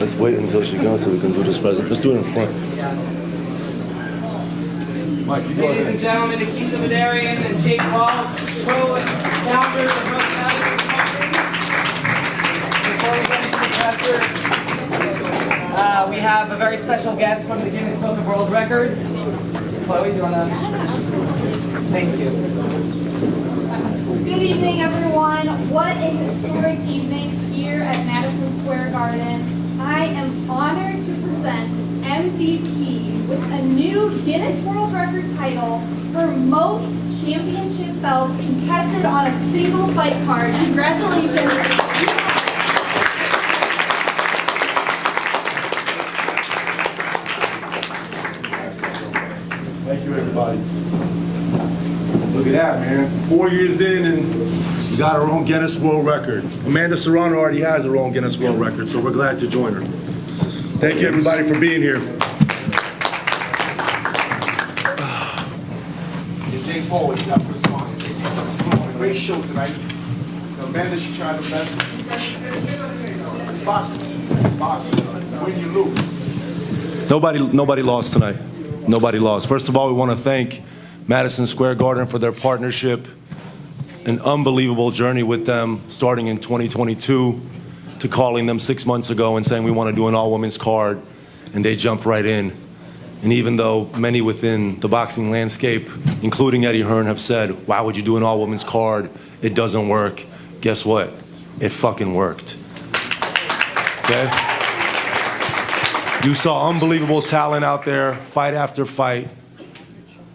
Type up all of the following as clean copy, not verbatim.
Let's wait until she goes so we can do this present. Let's do it in front. Ladies and gentlemen, Nakisa, Bidarian, and Jake Paul, co-founders of Most Valuable Companies. Before we get into the presser, we have a very special guest from the Guinness Book of World Records. Chloe, do you want to? Thank you. Good evening, everyone. What a historic evening here at Madison Square Garden. I am honored to present MVP with a new Guinness World Record title for most championship belts contested on a single fight card. Congratulations. Thank you, everybody. Look at that, man. 4 years in, and we got our own Guinness World Record. Amanda Serran already has her own Guinness World Record, so we're glad to join her. Thank you, everybody, for being here. Jake Paul, you got to respond. Great show tonight. So Amanda, she tried her best. It's boxing. It's boxing. Win, you lose. Nobody lost tonight. Nobody lost. First of all, we want to thank Madison Square Garden for their partnership. An unbelievable journey with them, starting in 2022 to calling them 6 months ago and saying we want to do an all-women's card, and they jumped right in. And even though many within the boxing landscape, including Eddie Hearn, have said, why would you do an all-women's card? It doesn't work. Guess what? It fucking worked. Okay? You saw unbelievable talent out there, fight after fight,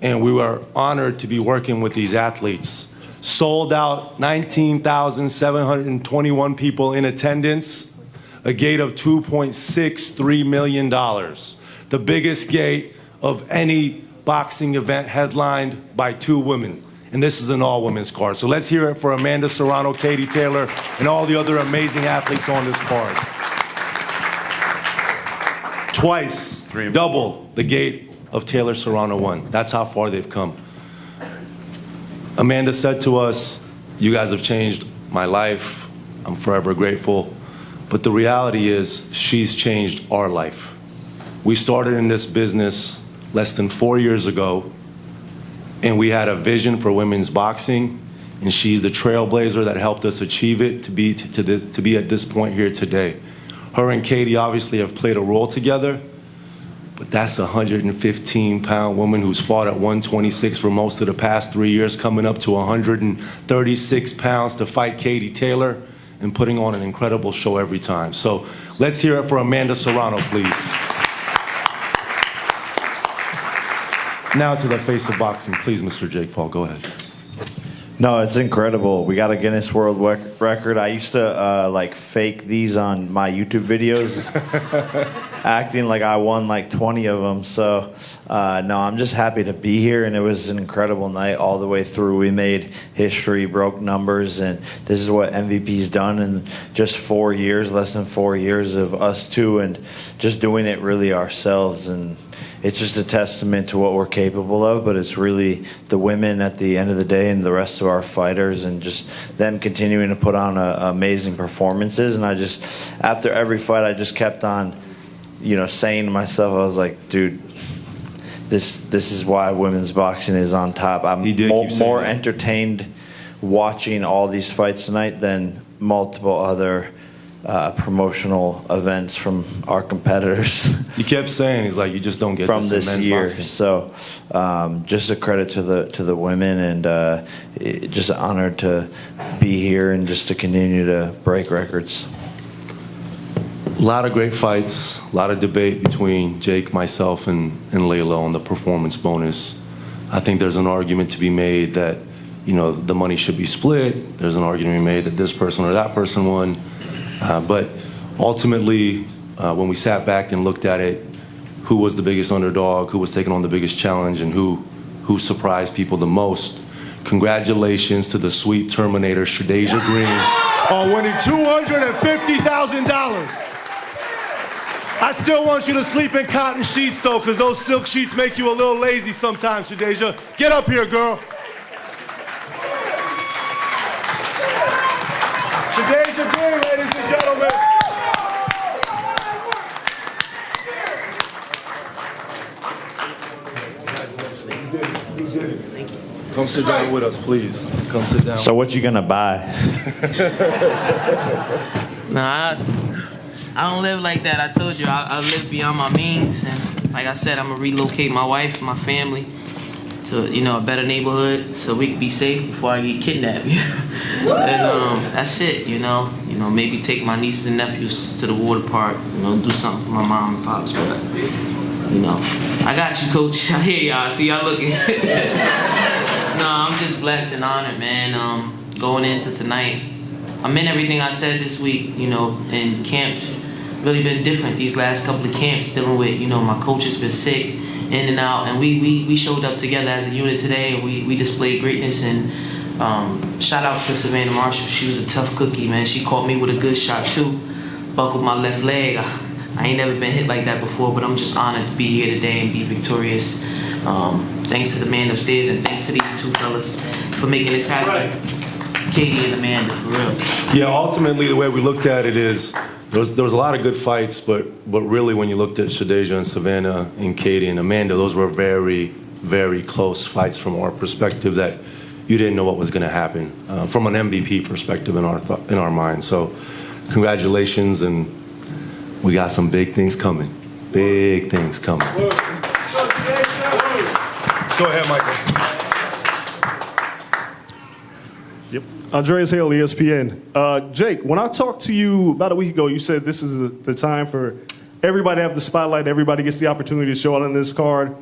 and we were honored to be working with these athletes. Sold out, 19,721 people in attendance, a gate of $2.63 million. The biggest gate of any boxing event headlined by 2 women. And this is an all-women's card. So let's hear it for Amanda Serrano, Katie Taylor, and all the other amazing athletes on this card. Twice, double the gate of Taylor Serrano 1. That's how far they've come. Amanda said to us, you guys have changed my life. I'm forever grateful. But the reality is, she's changed our life. We started in this business less than 4 years ago, and we had a vision for women's boxing, and she's the trailblazer that helped us achieve it to be at this point here today. Her and Katie obviously have played a role together, but that's a 115-pound woman who's fought at 126 for most of the past 3 years, coming up to 136 pounds to fight Katie Taylor and putting on an incredible show every time. So let's hear it for Amanda Serrano, please. Now to the face of boxing, please, Mr. Jake Paul, go ahead. No, it's incredible. We got a Guinness World Record. I used to like fake these on my YouTube videos, acting like I won like 20 of them. So no, I'm just happy to be here, and it was an incredible night all the way through. We made history, broke numbers, and this is what MVP's done in just 4 years, less than 4 years of us two, and just doing it really ourselves. And it's just a testament to what we're capable of, but it's really the women at the end of the day and the rest of our fighters, and just them continuing to put on amazing performances. And I just, after every fight, I just kept on, saying to myself, I was like, dude, this is why women's boxing is on top. I'm more entertained watching all these fights tonight than multiple other promotional events from our competitors. He kept saying, he's like, you just don't get from this this year. boxing. So just a credit to the women, and just honored to be here and just to continue to break records. A lot of great fights, a lot of debate between Jake, myself, and Layla on the performance bonus. I think there's an argument to be made that the money should be split. There's an argument to be made that this person or that person won. But ultimately, when we sat back and looked at it, who was the biggest underdog, who was taking on the biggest challenge, and who surprised people the most, congratulations to the sweet Terminator, Shadesia Green, on winning $250,000. I still want you to sleep in cotton sheets, though, because those silk sheets make you a little lazy sometimes, Shadesia. Get up here, girl. Shadesia Green, ladies and gentlemen. Come sit down with us, please. Come sit down. So what you gonna buy? Nah, I don't live like that. I told you, I live beyond my means. And like I said, I'm gonna relocate my wife and my family to, a better neighborhood so we can be safe before I get kidnapped. And that's it, maybe take my nieces and nephews to the water park, do something for my mom and pops. But, I got you, Coach. I hear y'all. I see y'all looking. No, I'm just blessed and honored, man. Going into tonight, I meant everything I said this week, and camps really been different these last couple of camps, dealing with, my coach has been sick, in and out, and we showed up together as a unit today, and we displayed greatness. And shout out to Savannah Marshall. She was a tough cookie, man. She caught me with a good shot too, buckled my left leg. I ain't never been hit like that before, but I'm just honored to be here today and be victorious. Thanks to the man upstairs, and thanks to these two fellas for making this happen. Katie and Amanda, for real. Yeah, ultimately the way we looked at it is there was a lot of good fights, but really when you looked at Shadesia and Savannah and Katie and Amanda, those were very, very close fights from our perspective that you didn't know what was going to happen from an MVP perspective in our mind. So congratulations, and we got some big things coming. Big things coming. Let's go ahead, Michael. Yep. Andreas Hale, ESPN. Jake, when I talked to you about a week ago, you said this is the time for everybody to have the spotlight, everybody gets the opportunity to show out on this card.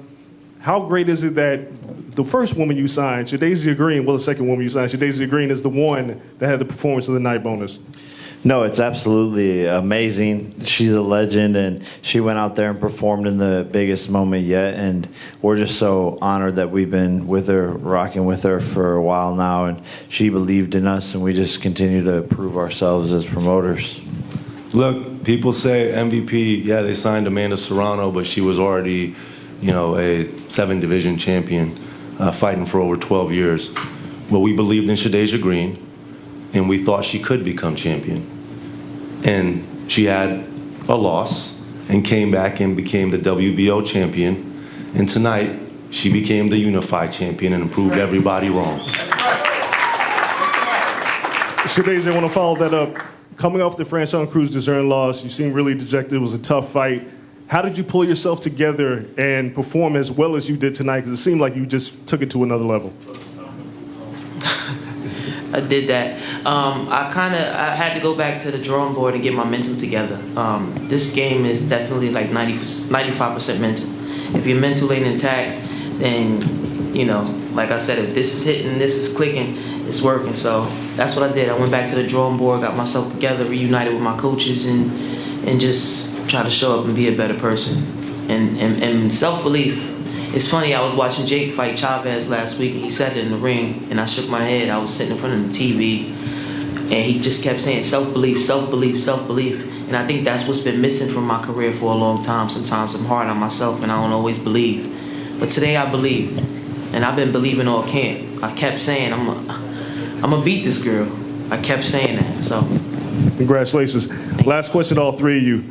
How great is it that the first woman you signed, Shadesia Green, the second woman you signed, Shadesia Green, is the one that had the performance of the night bonus? No, it's absolutely amazing. She's a legend, and she went out there and performed in the biggest moment yet, and we're just so honored that we've been with her, rocking with her for a while now, and she believed in us, and we just continue to prove ourselves as promoters. Look, people say MVP, yeah, they signed Amanda Serrano, but she was already, a 7-division champion, fighting for over 12 years. Well, we believed in Shadesia Green, and we thought she could become champion. And she had a loss and came back and became the WBO champion. And tonight, she became the unified champion and proved everybody wrong. Shadesia, I want to follow that up. Coming off the Franchon Cruz DeZern loss, you seemed really dejected. It was a tough fight. How did you pull yourself together and perform as well as you did tonight? Because it seemed like you just took it to another level. I did that. I had to go back to the drawing board and get my mental together. This game is definitely like 95% mental. If your mental ain't intact, then, like I said, if this is hitting, this is clicking, it's working. So that's what I did. I went back to the drawing board, got myself together, reunited with my coaches, and just try to show up and be a better person. And self-belief. It's funny, I was watching Jake fight Chavez last week, and he said it in the ring, and I shook my head. I was sitting in front of the TV, and he just kept saying self-belief, self-belief, self-belief. And I think that's what's been missing from my career for a long time. Sometimes I'm hard on myself, and I don't always believe. But today I believed, and I've been believing all camp. I kept saying, I'm gonna beat this girl. I kept saying that, so. Congratulations. Last question to all three of you.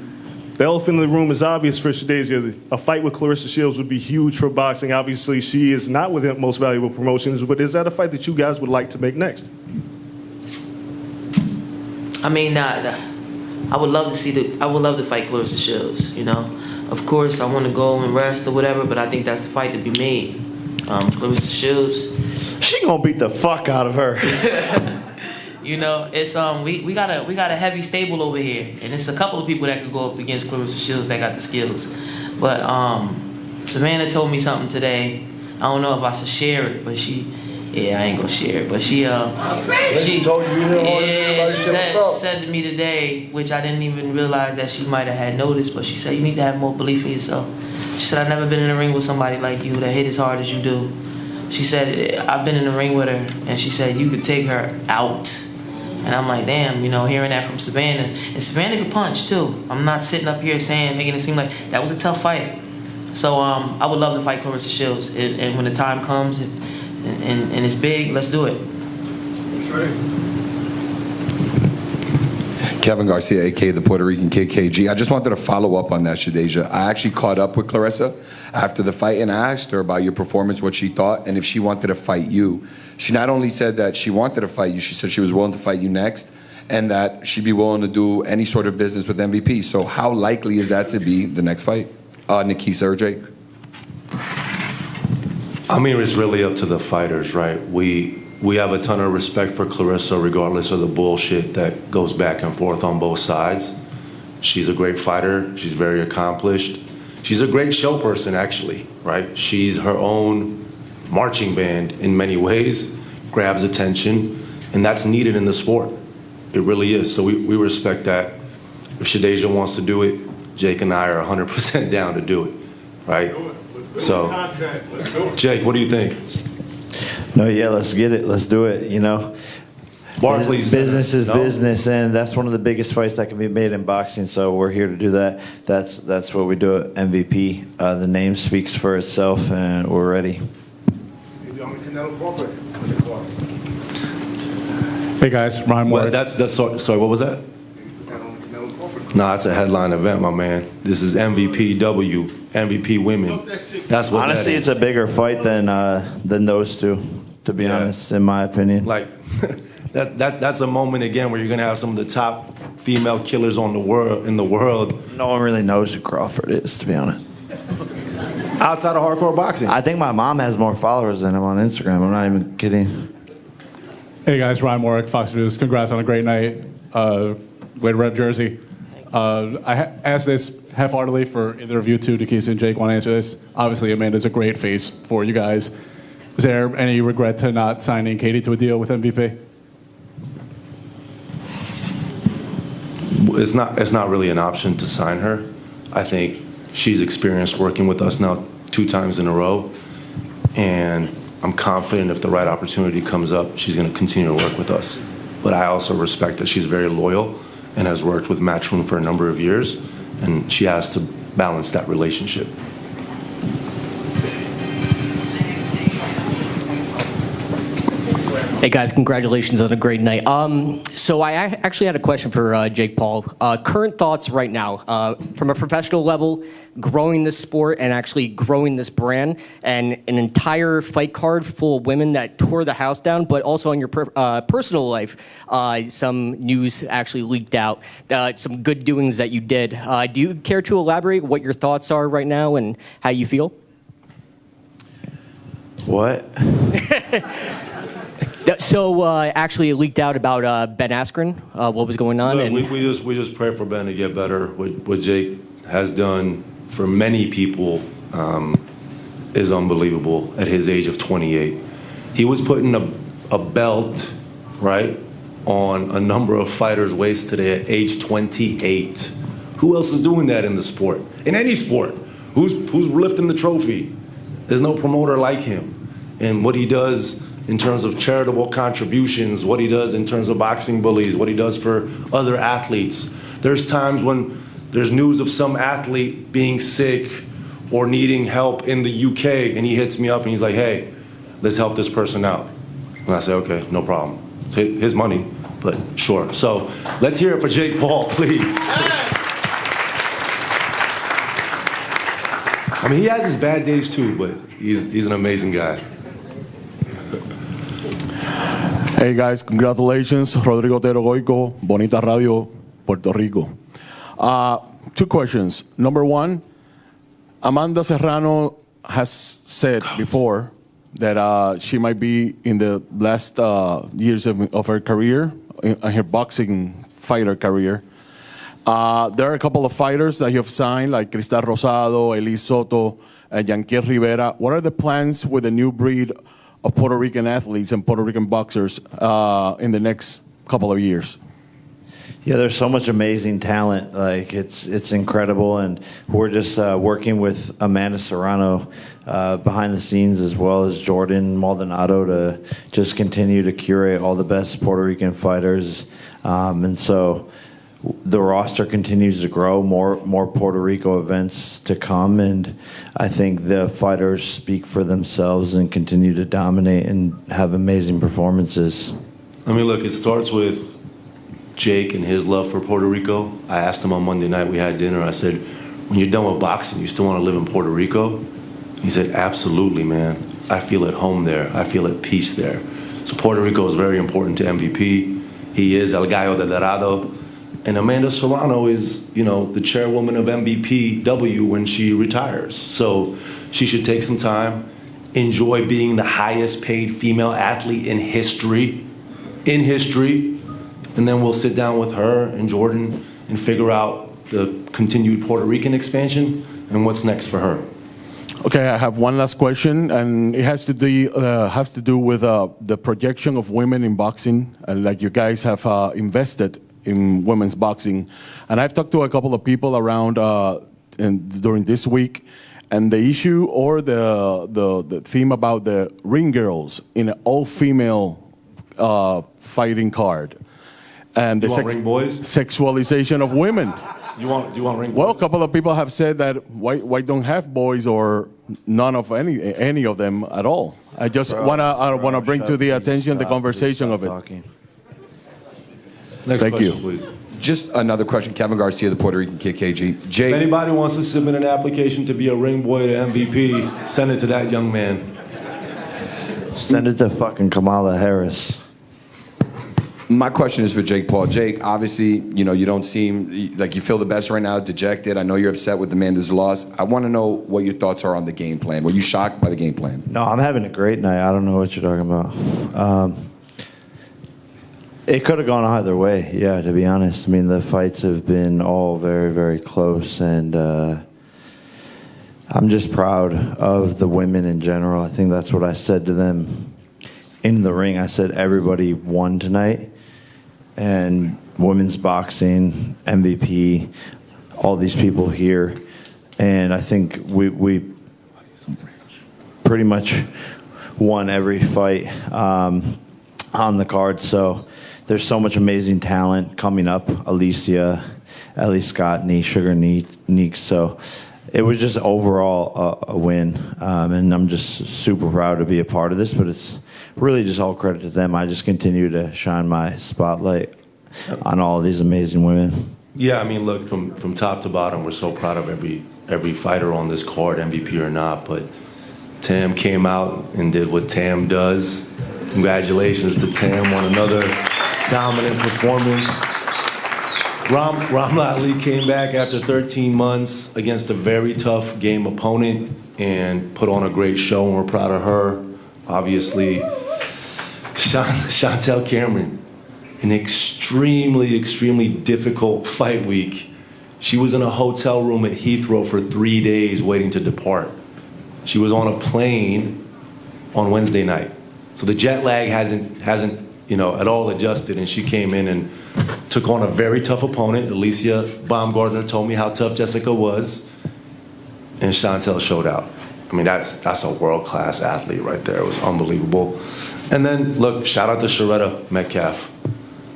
The elephant in the room is obvious for Shadesia. A fight with Clarissa Shields would be huge for boxing. Obviously, she is not with the Most Valuable Promotions, but is that a fight that you guys would like to make next? I mean, I would love to fight Clarissa Shields, Of course, I want to go and rest or whatever, but I think that's the fight to be made. Clarissa Shields. She gonna beat the fuck out of her. It's we got a heavy stable over here, and it's a couple of people that could go up against Clarissa Shields that got the skills. But Savannah told me something today. I don't know if I should share it, but I ain't gonna share it. But she told you she said to me today, which I didn't even realize that she might have had noticed, but she said you need to have more belief in yourself. She said I've never been in a ring with somebody like you that hit as hard as you do. She said I've been in the ring with her, and she said you could take her out. And I'm like, damn, hearing that from Savannah. And Savannah could punch, too. I'm not sitting up here making it seem like that was a tough fight. So I would love to fight Clarissa Shields. And when the time comes and it's big, let's do it. Kevin Garcia, a.k.a. the Puerto Rican KKG. I just wanted to follow up on that, Shadesia. I actually caught up with Clarissa after the fight, and I asked her about your performance, what she thought, and if she wanted to fight you. She not only said that she wanted to fight you, she said she was willing to fight you next, and that she'd be willing to do any sort of business with MVP. So how likely is that to be the next fight? Nakisa or Jake? I mean, it's really up to the fighters, right? We have a ton of respect for Clarissa, regardless of the bullshit that goes back and forth on both sides. She's a great fighter. She's very accomplished. She's a great show person, actually, right? She's her own marching band in many ways, grabs attention, and that's needed in the sport. It really is. So we respect that. If Shadesia wants to do it, Jake and I are 100% down to do it, right? So, Jake, what do you think? No, yeah, let's get it. Let's do it. You know, Barclays business is no? business, and that's one of the biggest fights that can be made in boxing. So we're here to do that. That's what we do at MVP. The name speaks for itself, and we're ready. Hey guys, Ryan Well, Ward. that's sorry, what was that? No, it's a headline event, my man. This is MVPW, MVP women. That's what Honestly, that it's is. a bigger fight than those two, to be Yeah. honest, in my opinion. Like, that's a moment again where you're gonna have some of the top female killers in the world No one really knows who Crawford is, to be honest. outside of hardcore boxing. I think my mom has more followers than him on Instagram. I'm not even kidding. Hey guys, Ryan Warwick, Fox News. Congrats on a great night. Way to rep Jersey. I asked this half-heartedly for either of you two, Nakisa and Jake, want to answer this. Obviously, Amanda's a great face for you guys. Is there any regret to not signing Katie to a deal with MVP? It's not really an option to sign her. I think she's experienced working with us now 2 times in a row, and I'm confident if the right opportunity comes up, she's going to continue to work with us. But I also respect that she's very loyal and has worked with Matchroom for a number of years, and she has to balance that relationship. Hey guys, congratulations on a great night. So I actually had a question for Jake Paul. Current thoughts right now, from a professional level, growing this sport and actually growing this brand, and an entire fight card full of women that tore the house down, but also in your personal life, some news actually leaked out, some good doings that you did. Do you care to elaborate what your thoughts are right now and how you feel? What? So actually, it leaked out about Ben Askren, what was going on. Look, and we just pray for Ben to get better. What Jake has done for many people is unbelievable at his age of 28. He was putting a belt, right, on a number of fighters' waists today at age 28. Who else is doing that in the sport? In any sport? Who's lifting the trophy? There's no promoter like him. And what he does in terms of charitable contributions, what he does in terms of boxing bullies, what he does for other athletes. There's times when there's news of some athlete being sick or needing help in the UK, and he hits me up and he's like, hey, let's help this person out. And I say, okay, no problem. It's his money, but sure. So let's hear it for Jake Paul, please. I mean, he has his bad days too, but he's an amazing guy. Hey guys, congratulations, Rodrigo Otero Goico, Bonita Radio, Puerto Rico. 2 questions. Number 1, Amanda Serrano has said before that she might be in the last years of her career, in her boxing fighter career. There are a couple of fighters that you have signed, like Cristal Rosado, Elise Soto, and Yanquier Rivera. What are the plans with the new breed of Puerto Rican athletes and Puerto Rican boxers in the next couple of years? Yeah, there's so much amazing talent. Like it's incredible, and we're just working with Amanda Serrano behind the scenes, as well as Jordan Maldonado, to just continue to curate all the best Puerto Rican fighters, and so the roster continues to grow. More Puerto Rico events to come, and I think the fighters speak for themselves and continue to dominate and have amazing performances. I mean, look, it starts with Jake and his love for Puerto Rico. I asked him on Monday night, we had dinner, I said, when you're done with boxing, you still want to live in Puerto Rico? He said, absolutely, man. I feel at home there. I feel at peace there. So Puerto Rico is very important to MVP. He is El Gallo de Dorado. And Amanda Serrano is, the chairwoman of MVPW when she retires. So she should take some time, enjoy being the highest paid female athlete in history, and then we'll sit down with her and Jordan and figure out the continued Puerto Rican expansion and what's next for her. Okay, I have one last question, and it has to do with the projection of women in boxing, like you guys have invested in women's boxing. And I've talked to a couple of people around during this week, and the issue or the theme about the ring girls in an all-female fighting card. And the ring boys? Sexualization of women. Do you want ring boys? Well, a couple of people have said that why don't have boys or none of any of them at all. I just wanna bring to the attention the conversation of it. Next Thank question, you. please. Just another question. Kevin Garcia, the Puerto Rican KKG. If Jake, anybody wants to submit an application to be a ring boy to MVP, send it to that young man. Send it to fucking Kamala Harris. my question is for Jake Paul. Jake, obviously, you don't seem like you feel the best right now, dejected. I know you're upset with Amanda's loss. I want to know what your thoughts are on the game plan. Were you shocked by the game plan? No, I'm having a great night. I don't know what you're talking about. It could have gone either way, yeah, to be honest. I mean, the fights have been all very, very close, and I'm just proud of the women in general. I think that's what I said to them in the ring. I said everybody won tonight, and women's boxing, MVP, all these people here, and I think we pretty much won every fight on the card, so there's so much amazing talent coming up. Alicia, Ellie Scott, Sugar Neeks. So it was just overall a win. And I'm just super proud to be a part of this, but it's really just all credit to them. I just continue to shine my spotlight on all of these amazing women. Yeah, I mean, look, from top to bottom, we're so proud of every fighter on this card, MVP or not. But Tam came out and did what Tam does. Congratulations to Tam on another dominant performance. Ramla Ali came back after 13 months against a very tough game opponent and put on a great show, and we're proud of her. Obviously, Chantel Cameron, an extremely, extremely difficult fight week. She was in a hotel room at Heathrow for 3 days waiting to depart. She was on a plane on Wednesday night. So the jet lag hasn't at all adjusted, and she came in and took on a very tough opponent. Alicia Baumgartner told me how tough Jessica was, and Chantel showed out. I mean, that's a world-class athlete right there. It was unbelievable. And then, look, shout out to Sharetta Metcalf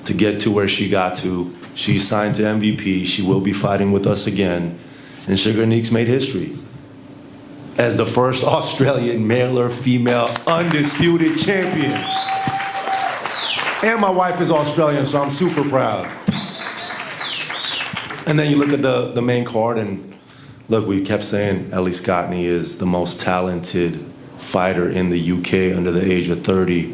to get to where she got to. She signed to MVP. She will be fighting with us again. And Sugar Neeks made history as the first Australian male or female undisputed champion. And my wife is Australian, so I'm super proud. And then you look at the main card, and look, we kept saying Ellie Scottney is the most talented fighter in the UK under the age of 30,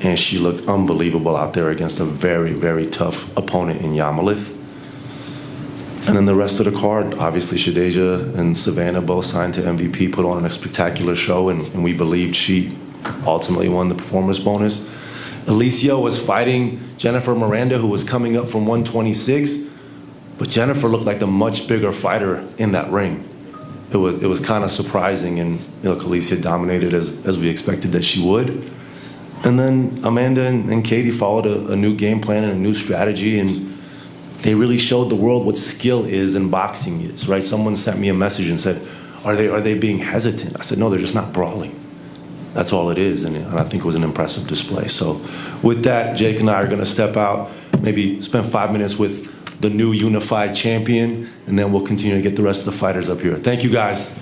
and she looked unbelievable out there against a very, very tough opponent in Yamalith. And then the rest of the card, obviously Shadesia and Savannah both signed to MVP, put on a spectacular show, and we believed she ultimately won the performance bonus. Alicia was fighting Jennifer Miranda, who was coming up from 126, but Jennifer looked like the much bigger fighter in that ring. It was kind of surprising, and Alicia dominated as we expected that she would. And then Amanda and Katie followed a new game plan and a new strategy, and they really showed the world what skill is and boxing is, right? Someone sent me a message and said, are they being hesitant? I said, no, they're just not brawling. That's all it is, and I think it was an impressive display. So with that, Jake and I are going to step out, maybe spend 5 minutes with the new unified champion, and then we'll continue to get the rest of the fighters up here. Thank you, guys.